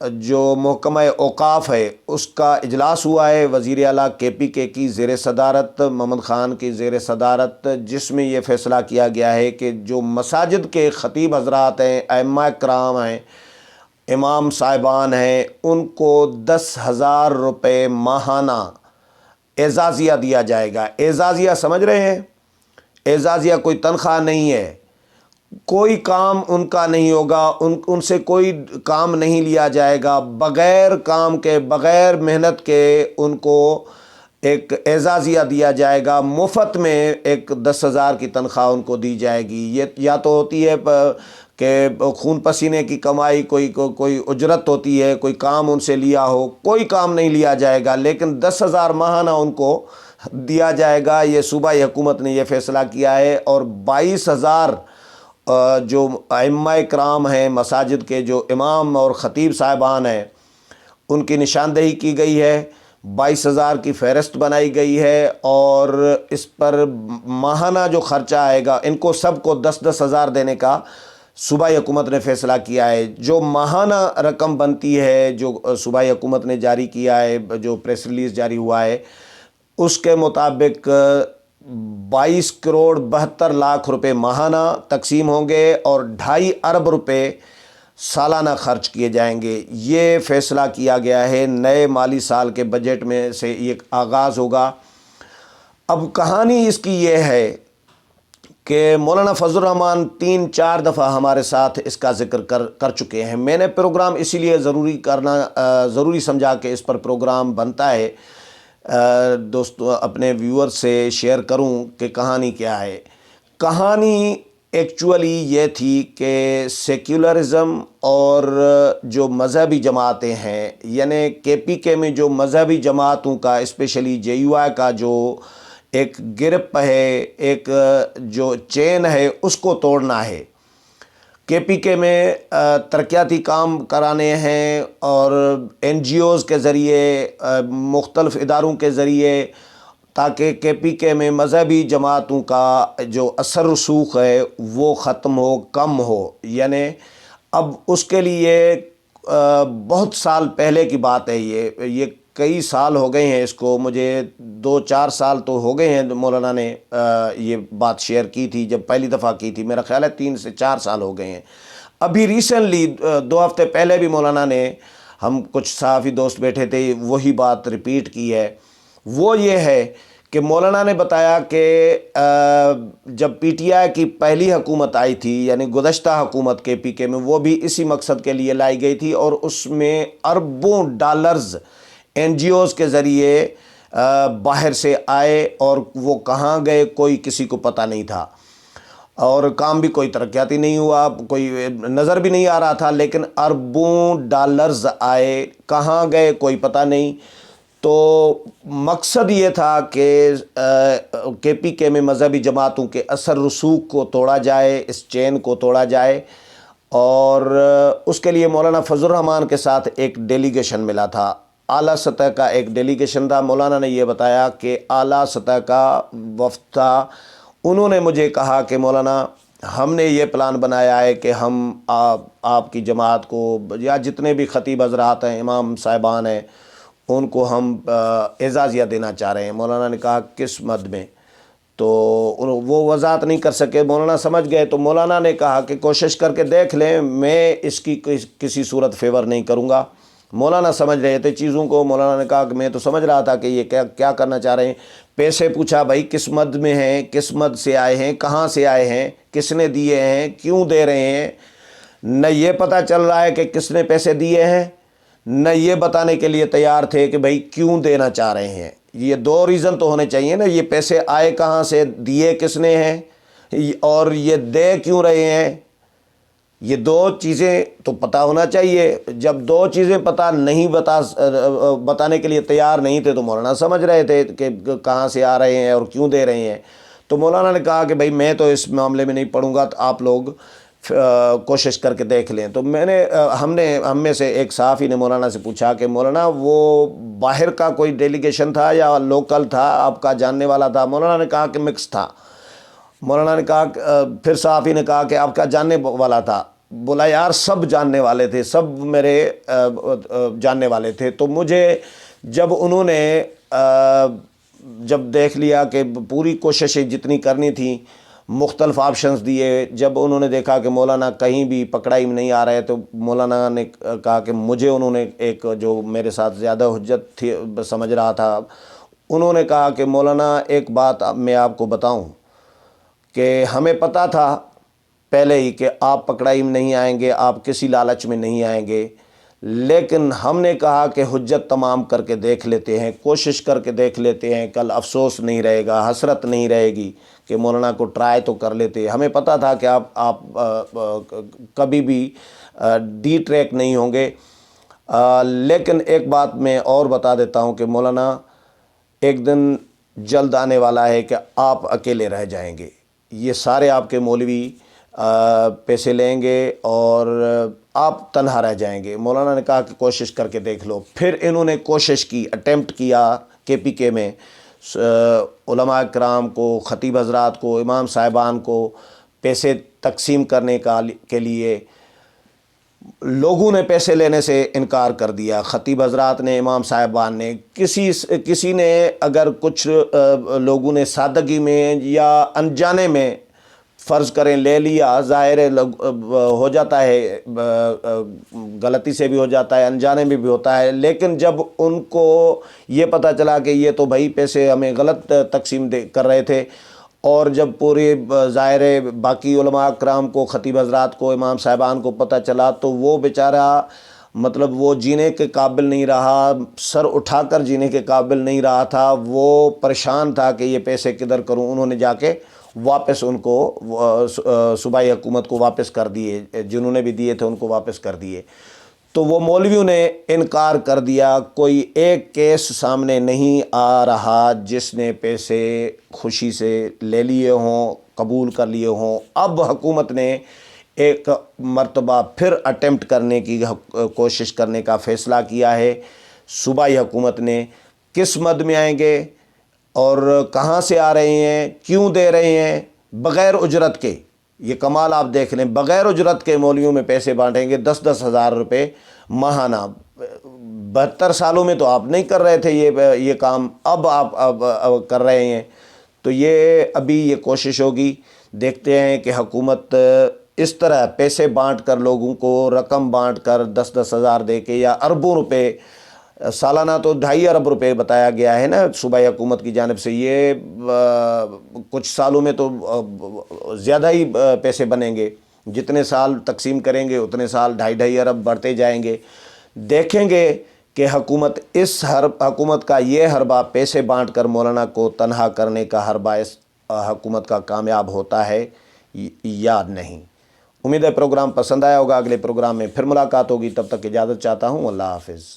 جو محکمہ اوقاف ہے اس کا اجلاس ہوا ہے وزیر اعلیٰ KPK کی زیر صدارت، محمد خان کی زیر صدارت، جس میں یہ فیصلہ کیا گیا ہے کہ جو مساجد کے خطیب حضرات ہیں، ائمہ کرام ہیں، امام صاحبان ہیں، ان کو 10,000 روپے ماہانہ اعزازیہ دیا جائے گا۔ اعزازیہ سمجھ رہے ہیں؟ اعزازیہ کوئی تنخواہ نہیں ہے، کوئی کام ان کا نہیں ہوگا، ان سے کوئی کام نہیں لیا جائے گا، بغیر کام کے، بغیر محنت کے ان کو ایک اعزازیہ دیا جائے گا، مفت میں ایک 10,000 کی تنخواہ ان کو دی جائے گی۔ یہ یا تو ہوتی ہے کہ خون پسینے کی کمائی، کوئی اجرت ہوتی ہے، کوئی کام ان سے لیا ہو، کوئی کام نہیں لیا جائے گا، لیکن 10,000 ماہانہ ان کو دیا جائے گا۔ یہ صوبائی حکومت نے یہ فیصلہ کیا ہے، اور 22,000 جو ائمہ کرام ہیں، مساجد کے جو امام اور خطیب صاحبان ہیں، ان کی نشاندہی کی گئی ہے، 22,000 کی فہرست بنائی گئی ہے، اور اس پر ماہانہ جو خرچہ آئے گا ان کو سب کو 10,000 دینے کا صوبائی حکومت نے فیصلہ کیا ہے۔ جو ماہانہ رقم بنتی ہے جو صوبائی حکومت نے جاری کیا ہے، جو پریس ریلیز جاری ہوا ہے، اس کے مطابق 22 کروڑ 72 لاکھ روپے ماہانہ تقسیم ہوں گے، اور 2.5 ارب روپے سالانہ خرچ کیے جائیں گے۔ یہ فیصلہ کیا گیا ہے، نئے مالی سال کے بجٹ میں سے یہ آغاز ہوگا۔ اب کہانی اس کی یہ ہے کہ مولانا فضل الرحمان 3-4 دفعہ ہمارے ساتھ اس کا ذکر کر چکے ہیں۔ میں نے پروگرام اسی لیے ضروری سمجھا کہ اس پر پروگرام بنتا ہے، دوستو اپنے ویور سے شیئر کروں کہ کہانی کیا ہے۔ کہانی ایکچولی یہ تھی کہ سیکولرزم اور جو مذہبی جماعتیں ہیں، یعنی KPK میں جو مذہبی جماعتوں کا، اسپیشلی JUI کا جو ایک گروپ ہے، ایک جو چین ہے، اس کو توڑنا ہے۔ KPK میں ترقیاتی کام کرانے ہیں، اور NGOs کے ذریعے، مختلف اداروں کے ذریعے، تاکہ KPK میں مذہبی جماعتوں کا جو اثر رسوخ ہے وہ ختم ہو، کم ہو۔ یعنی اب اس کے لیے بہت سال پہلے کی بات ہے، یہ کئی سال ہو گئے ہیں اس کو، مجھے 2-4 سال تو ہو گئے ہیں مولانا نے یہ بات شیئر کی تھی جب پہلی دفعہ کی تھی، میرا خیال ہے 3 سے 4 سال ہو گئے ہیں۔ ابھی ریسنٹلی 2 ہفتے پہلے بھی مولانا نے، ہم کچھ صحافی دوست بیٹھے تھے، وہی بات ریپیٹ کی ہے۔ وہ یہ ہے کہ مولانا نے بتایا کہ جب PTI کی پہلی حکومت آئی تھی، یعنی گزشتہ حکومت KPK میں، وہ بھی اسی مقصد کے لیے لائی گئی تھی، اور اس میں اربوں ڈالرز NGOs کے ذریعے باہر سے آئے، اور وہ کہاں گئے کوئی کسی کو پتہ نہیں تھا، اور کام بھی کوئی ترقیاتی نہیں ہوا، کوئی نظر بھی نہیں آ رہا تھا، لیکن اربوں ڈالرز آئے، کہاں گئے کوئی پتہ نہیں۔ تو مقصد یہ تھا کہ KPK میں مذہبی جماعتوں کے اثر رسوخ کو توڑا جائے، اس چین کو توڑا جائے، اور اس کے لیے مولانا فضل الرحمان کے ساتھ ایک ڈیلیگیشن ملا تھا، اعلیٰ سطح کا ایک ڈیلیگیشن تھا۔ مولانا نے یہ بتایا کہ اعلیٰ سطح کا وفد تھا، انہوں نے مجھے کہا کہ مولانا ہم نے یہ پلان بنایا ہے کہ ہم آپ کی جماعت کو، یا جتنے بھی خطیب حضرات ہیں، امام صاحبان ہیں، ان کو ہم اعزازیہ دینا چاہ رہے ہیں۔ مولانا نے کہا کس مد میں؟ تو وہ وضاحت نہیں کر سکے، مولانا سمجھ گئے، تو مولانا نے کہا کہ کوشش کر کے دیکھ لیں، میں اس کی کسی صورت فیور نہیں کروں گا۔ مولانا سمجھ رہے تھے چیزوں کو۔ مولانا نے کہا کہ میں تو سمجھ رہا تھا کہ یہ کیا کرنا چاہ رہے ہیں۔ پیسے پوچھا، بھائی کس مد میں ہیں، کس مد سے آئے ہیں، کہاں سے آئے ہیں، کس نے دیے ہیں، کیوں دے رہے ہیں؟ نہ یہ پتہ چل رہا ہے کہ کس نے پیسے دیے ہیں، نہ یہ بتانے کے لیے تیار تھے کہ بھائی کیوں دینا چاہ رہے ہیں۔ یہ 2 ریزن تو ہونے چاہیے نا، یہ پیسے آئے کہاں سے، دیے کس نے ہیں، اور یہ دے کیوں رہے ہیں۔ یہ 2 چیزیں تو پتہ ہونا چاہیے۔ جب 2 چیزیں پتہ نہیں، بتانے کے لیے تیار نہیں تھے، تو مولانا سمجھ رہے تھے کہ کہاں سے آ رہے ہیں اور کیوں دے رہے ہیں۔ تو مولانا نے کہا کہ بھائی میں تو اس معاملے میں نہیں پڑوں گا، تو آپ لوگ کوشش کر کے دیکھ لیں۔ تو ہم میں سے ایک صحافی نے مولانا سے پوچھا کہ مولانا وہ باہر کا کوئی ڈیلیگیشن تھا یا لوکل تھا، آپ کا جاننے والا تھا؟ مولانا نے کہا کہ مکس تھا۔ مولانا نے کہا، پھر صحافی نے کہا کہ آپ کا جاننے والا تھا؟ بولا یار سب جاننے والے تھے، سب میرے جاننے والے تھے، تو مجھے جب انہوں نے جب دیکھ لیا کہ پوری کوششیں جتنی کرنی تھیں، مختلف آپشنز دیے، جب انہوں نے دیکھا کہ مولانا کہیں بھی پکڑائی میں نہیں آ رہے، تو مولانا نے کہا کہ مجھے انہوں نے ایک جو میرے ساتھ زیادہ حجت تھی سمجھ رہا تھا، انہوں نے کہا کہ مولانا ایک بات میں آپ کو بتاؤں کہ ہمیں پتہ تھا پہلے ہی کہ آپ پکڑائی میں نہیں آئیں گے، آپ کسی لالچ میں نہیں آئیں گے، لیکن ہم نے کہا کہ حجت تمام کر کے دیکھ لیتے ہیں، کوشش کر کے دیکھ لیتے ہیں، کل افسوس نہیں رہے گا، حسرت نہیں رہے گی کہ مولانا کو ٹرائی تو کر لیتے۔ ہمیں پتہ تھا کہ آپ کبھی بھی ڈی ٹریک نہیں ہوں گے، لیکن ایک بات میں اور بتا دیتا ہوں کہ مولانا ایک دن جلد آنے والا ہے کہ آپ اکیلے رہ جائیں گے، یہ سارے آپ کے مولوی پیسے لیں گے اور آپ تنہا رہ جائیں گے۔ مولانا نے کہا کہ کوشش کر کے دیکھ لو۔ پھر انہوں نے کوشش کی، اٹیمپٹ کیا KPK میں علماء کرام کو، خطیب حضرات کو، امام صاحبان کو پیسے تقسیم کرنے کے لیے لوگوں نے پیسے لینے سے انکار کر دیا، خطیب حضرات نے، امام صاحبان نے، کسی نے اگر کچھ لوگوں نے سادگی میں یا انجانے میں فرض کریں لے لیا، ظاہر ہو جاتا ہے، غلطی سے بھی ہو جاتا ہے، انجانے میں بھی ہوتا ہے، لیکن جب ان کو یہ پتہ چلا کہ یہ تو بھائی پیسے ہمیں غلط تقسیم کر رہے تھے، اور جب پورے ظاہر باقی علماء کرام کو، خطیب حضرات کو، امام صاحبان کو پتہ چلا، تو وہ بیچارہ مطلب وہ جینے کے قابل نہیں رہا، سر اٹھا کر جینے کے قابل نہیں رہا تھا، وہ پریشان تھا کہ یہ پیسے کدھر کروں۔ انہوں نے جا کے واپس ان کو صوبائی حکومت کو واپس کر دیے، جنہوں نے بھی دیے تھے ان کو واپس کر دیے۔ تو وہ مولویوں نے انکار کر دیا، کوئی ایک کیس سامنے نہیں آ رہا جس نے پیسے خوشی سے لے لیے ہوں، قبول کر لیے ہوں۔ اب حکومت نے ایک مرتبہ پھر اٹیمپٹ کرنے کی کوشش کرنے کا فیصلہ کیا ہے۔ صوبائی حکومت نے کس مد میں آئیں گے اور کہاں سے آ رہے ہیں، کیوں دے رہے ہیں، بغیر اجرت کے، یہ کمال آپ دیکھ لیں، بغیر اجرت کے مولویوں میں پیسے بانٹیں گے، 10-10 ہزار روپے ماہانہ۔ 72 سالوں میں تو آپ نہیں کر رہے تھے یہ کام، اب آپ کر رہے ہیں، تو یہ ابھی یہ کوشش ہوگی۔ دیکھتے ہیں کہ حکومت اس طرح پیسے بانٹ کر، لوگوں کو رقم بانٹ کر 10-10 ہزار دے کے، یا اربوں روپے، سالانہ تو 2.5 ارب روپے بتایا گیا ہے نا صوبائی حکومت کی جانب سے، یہ کچھ سالوں میں تو زیادہ ہی پیسے بنیں گے، جتنے سال تقسیم کریں گے اتنے سال 2.5 ارب بڑھتے جائیں گے۔ دیکھیں گے کہ حکومت کا یہ حربہ پیسے بانٹ کر مولانا کو تنہا کرنے کا حربہ اس حکومت کا کامیاب ہوتا ہے یا نہیں۔ امید ہے پروگرام پسند آیا ہوگا، اگلے پروگرام میں پھر ملاقات ہوگی، تب تک اجازت چاہتا ہوں، اللہ حافظ۔